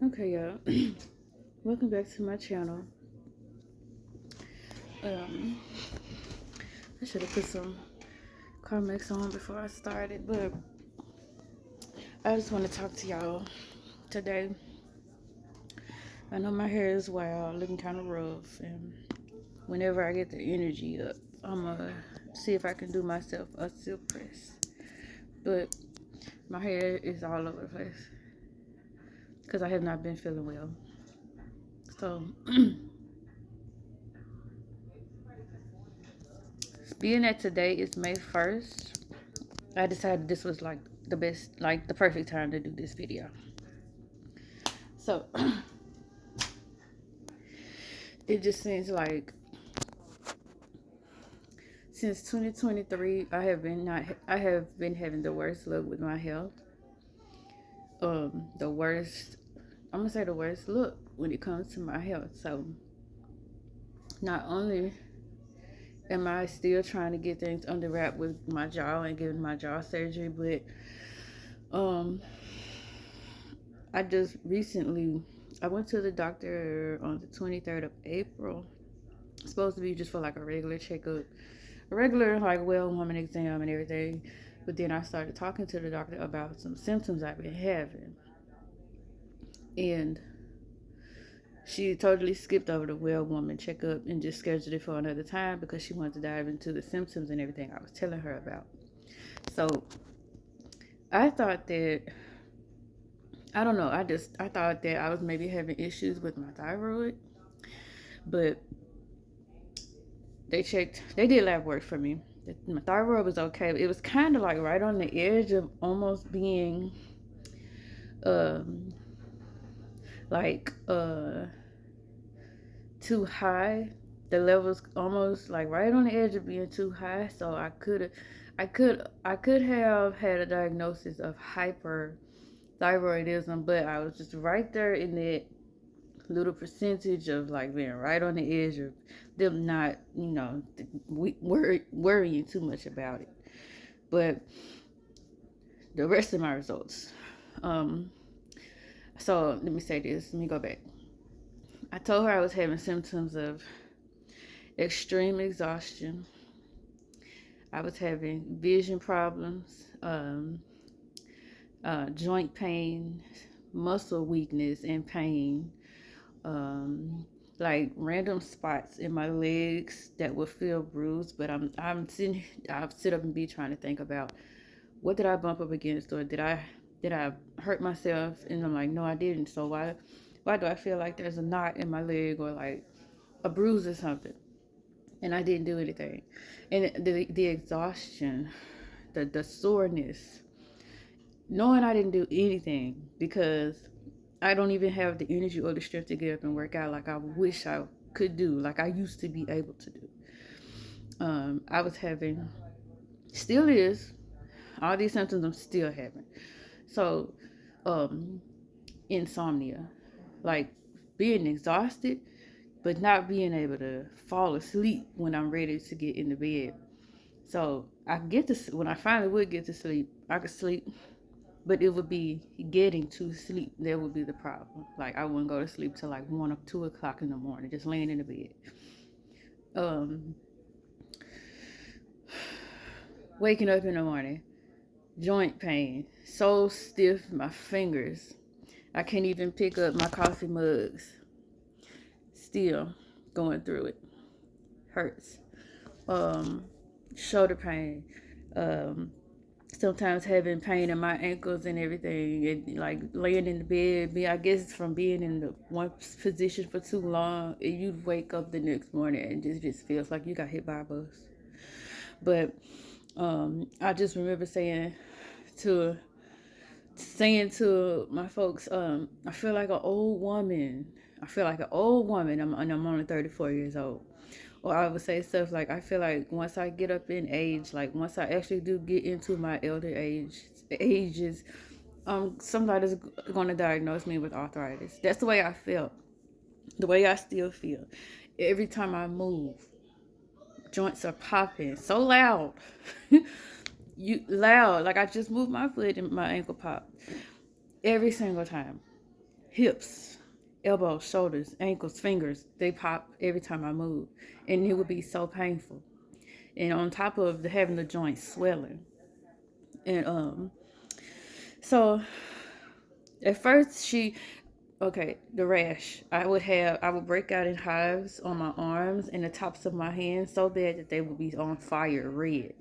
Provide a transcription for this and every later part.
Okay, y'all. Welcome back to my channel. Um, I should have put some comics on before I started, but I just want to talk to y'all today. I know my hair is wild, looking kind of rough, and whenever I get the energy up, I'm gonna see if I can do myself a silk press. But my hair is all over the place because I have not been feeling well. So, being that today is May 1st, I decided this was like the best, like the perfect time to do this video. So it just seems like since 2023, I have been having the worst luck with my health. The worst, I'm gonna say the worst look when it comes to my health. So not only am I still trying to get things under wrap with my jaw and getting my jaw surgery, but um I just recently I went to the doctor on the 23rd of April. It's supposed to be just for like a regular checkup, a regular like well woman exam and everything. But then I started talking to the doctor about some symptoms I've been having, and she totally skipped over the well woman checkup and just scheduled it for another time because she wanted to dive into the symptoms and everything I was telling her about. So I thought that I don't know. I thought that I was maybe having issues with my thyroid, but they did lab work for me. My thyroid was okay. It was kind of like right on the edge of almost being um like too high. The levels almost like right on the edge of being too high. So I could have had a diagnosis of hyperthyroidism, but I was just right there in that little percentage of like being right on the edge of them not, worrying too much about it. But the rest of my results, um, so let me say this. Let me go back. I told her I was having symptoms of extreme exhaustion. I was having vision problems, joint pain, muscle weakness and pain, like random spots in my legs that would feel bruised. But I'll sit up and be trying to think about what did I bump up against, or did I hurt myself? And I'm like, no, I didn't. So why do I feel like there's a knot in my leg or like a bruise or something? And I didn't do anything. And the exhaustion, the soreness, knowing I didn't do anything because I don't even have the energy or the strength to get up and work out like I wish I could do, like I used to be able to do. I was having, still is, all these symptoms I'm still having. So, um, insomnia, like being exhausted, but not being able to fall asleep when I'm ready to get in the bed. So I get to when I finally would get to sleep, I could sleep, but it would be getting to sleep that would be the problem. Like I wouldn't go to sleep till like 1 or 2 o'clock in the morning, just laying in the bed. Um, Waking up in the morning, joint pain, so stiff my fingers. I can't even pick up my coffee mugs. Still going through it. Hurts. Um, Shoulder pain. Um, Sometimes having pain in my ankles and everything, and like laying in the bed. I guess from being in the one position for too long, and you wake up the next morning and just feels like you got hit by a bus. But I just remember to saying to my folks, I feel like an old woman. I feel like an old woman. I'm only 34 years old. Or I would say stuff like, I feel like once I get up in age, like once I actually do get into my ages, somebody's going to diagnose me with arthritis. That's the way I felt. The way I still feel. Every time I move, joints are popping so loud. You loud, like I just moved my foot and my ankle popped every single time. hips, elbows, shoulders, ankles, fingers, they pop every time I move. And it would be so painful. And on top of having the joints swelling. And so at first the rash. I would break out in hives on my arms and the tops of my hands so bad that they would be on fire red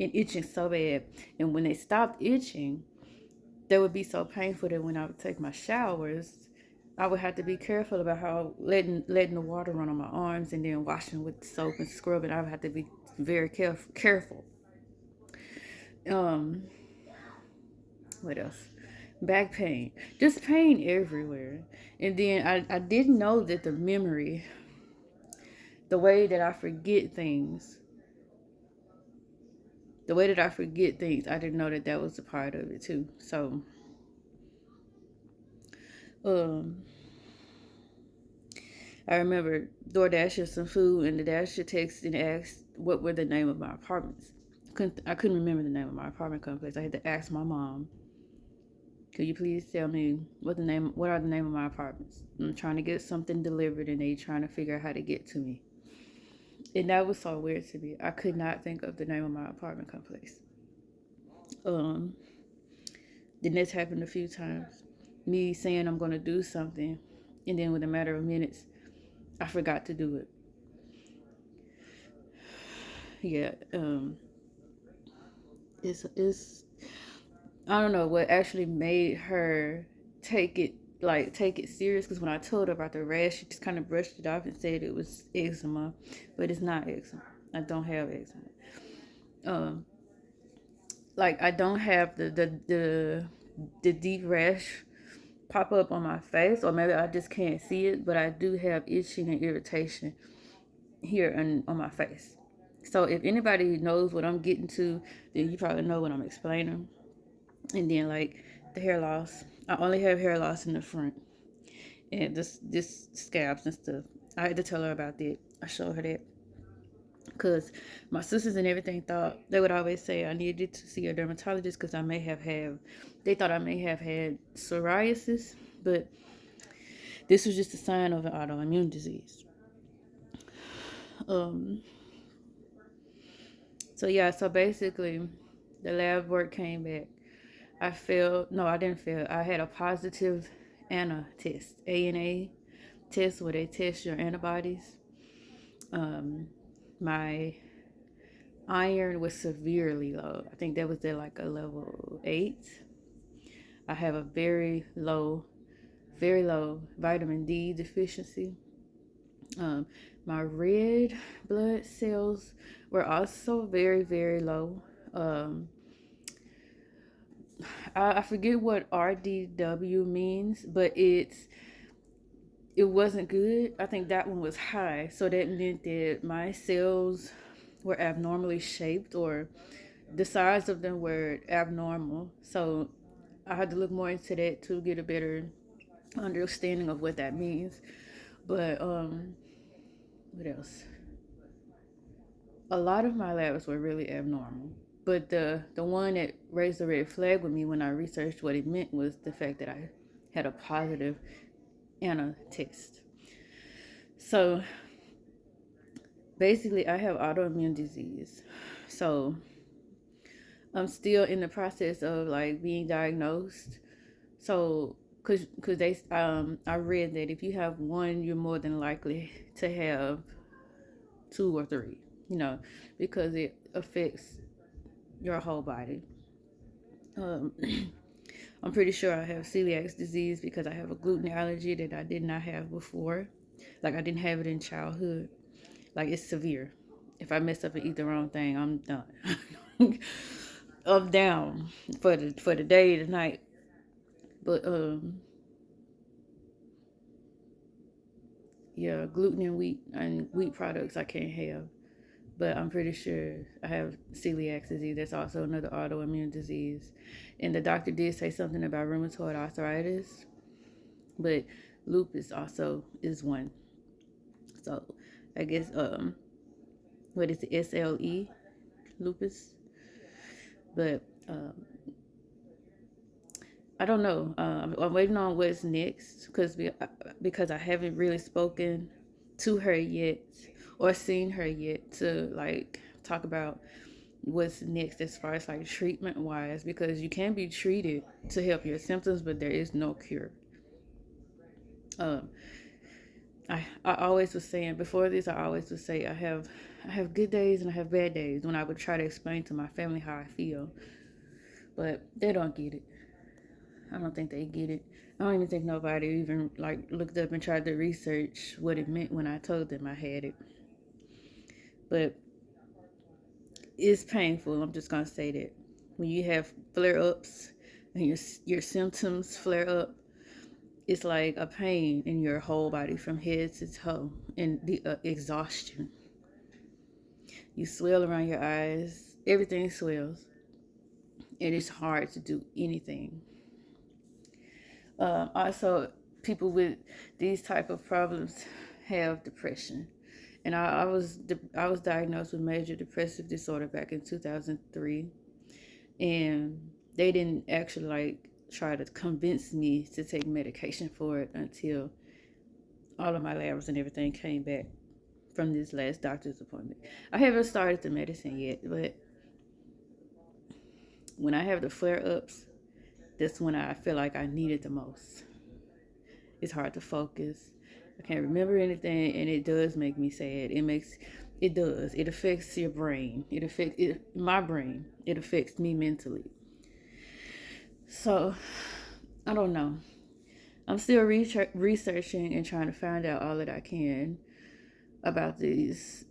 and itching so bad. And when they stopped itching, they would be so painful that when I would take my showers, I would have to be careful about how letting the water run on my arms and then washing with soap and scrubbing. I would have to be very careful. Um, what else? Back pain, just pain everywhere. And then I didn't know that the way that I forget things, I didn't know that was a part of it too. So, um, I remember DoorDashing some food, and the Dasher texted and asked what were the name of my apartments. I couldn't remember the name of my apartment complex. I had to ask my mom, could you please tell me what are the name of my apartments? I'm trying to get something delivered, and they trying to figure out how to get to me. And that was so weird to me. I could not think of the name of my apartment complex. Then this happened a few times. Me saying I'm going to do something, and then within a matter of minutes, I forgot to do it. Yeah, it's I don't know what actually made her take it serious, because when I told her about the rash, she just kind of brushed it off and said it was eczema, but it's not eczema. I don't have eczema. Um, like I don't have the deep rash pop up on my face, or maybe I just can't see it, but I do have itching and irritation here and on my face. So if anybody knows what I'm getting to, then you probably know what I'm explaining. And then like the hair loss, I only have hair loss in the front, and this scabs and stuff. I had to tell her about that. I showed her that because my sisters and everything thought they would always say I needed to see a dermatologist because they thought I may have had psoriasis, but this was just a sign of an autoimmune disease. Um, so yeah, so basically, the lab work came back. I failed. No, I didn't fail. I had a positive ANA test, ANA test, where they test your antibodies. My iron was severely low. I think that was at like a level 8. I have a very low vitamin D deficiency. Um, my red blood cells were also very, very low. Um, I forget what RDW means, but it wasn't good. I think that one was high, so that meant that my cells were abnormally shaped, or the size of them were abnormal. So I had to look more into that to get a better understanding of what that means. But what else? A lot of my labs were really abnormal. But the one that raised the red flag with me when I researched what it meant was the fact that I had a positive ANA test. So basically, I have autoimmune disease. So I'm still in the process of like being diagnosed. So, cause I read that if you have one, you're more than likely to have 2 or 3. You know, because it affects your whole body. Um, I'm pretty sure I have celiac disease because I have a gluten allergy that I did not have before. Like I didn't have it in childhood. Like it's severe. If I mess up and eat the wrong thing, I'm done. I'm down for the day, the night. But yeah, gluten and wheat products I can't have. But I'm pretty sure I have celiac disease. That's also another autoimmune disease. And the doctor did say something about rheumatoid arthritis, but lupus also is one. So I guess what is it, SLE, lupus? But I don't know. I'm waiting on what's next because I haven't really spoken to her yet or seen her yet to like talk about what's next as far as like treatment wise, because you can be treated to help your symptoms, but there is no cure. Um, I always was saying before this, I always would say I have good days and I have bad days when I would try to explain to my family how I feel, but they don't get it. I don't think they get it. I don't even think nobody even like looked up and tried to research what it meant when I told them I had it. But it's painful. I'm just gonna say that when you have flare ups and your symptoms flare up, it's like a pain in your whole body from head to toe, and the exhaustion. You swell around your eyes. Everything swells, and it's hard to do anything. Also, people with these type of problems have depression, and I was diagnosed with major depressive disorder back in 2003, and they didn't actually like try to convince me to take medication for it until all of my labs and everything came back from this last doctor's appointment. I haven't started the medicine yet, but when I have the flare ups, that's when I feel like I need it the most. It's hard to focus. I can't remember anything, and it does make me sad. It does. It affects your brain. It affects my brain. It affects me mentally. So, I don't know. I'm still researching and trying to find out all that I can about this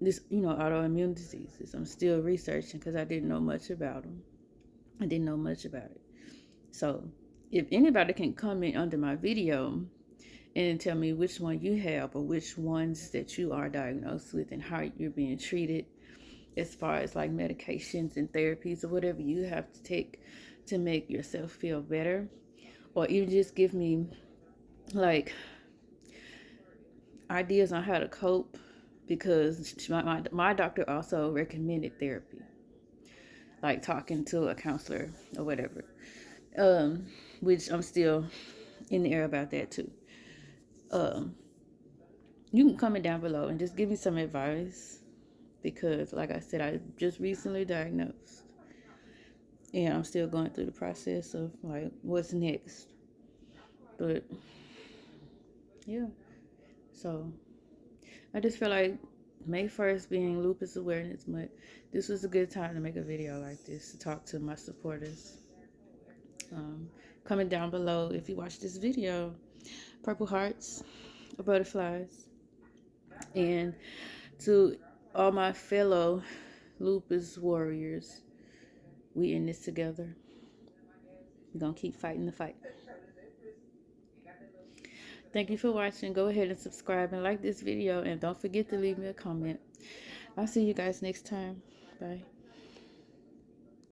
autoimmune diseases. I'm still researching because I didn't know much about them. I didn't know much about it. So, if anybody can comment under my video and tell me which one you have or which ones that you are diagnosed with and how you're being treated as far as like medications and therapies or whatever you have to take to make yourself feel better, or even just give me like ideas on how to cope, because my doctor also recommended therapy, like talking to a counselor or whatever, which I'm still in the air about that too. You can comment down below and just give me some advice, because like I said, I just recently diagnosed and I'm still going through the process of like what's next. But yeah, so I just feel like May 1st being Lupus Awareness Month, this was a good time to make a video like this to talk to my supporters. Comment down below if you watch this video, purple hearts or butterflies. And to all my fellow lupus warriors, we in this together. We're gonna keep fighting the fight. Thank you for watching. Go ahead and subscribe and like this video, and don't forget to leave me a comment. I'll see you guys next time. Bye.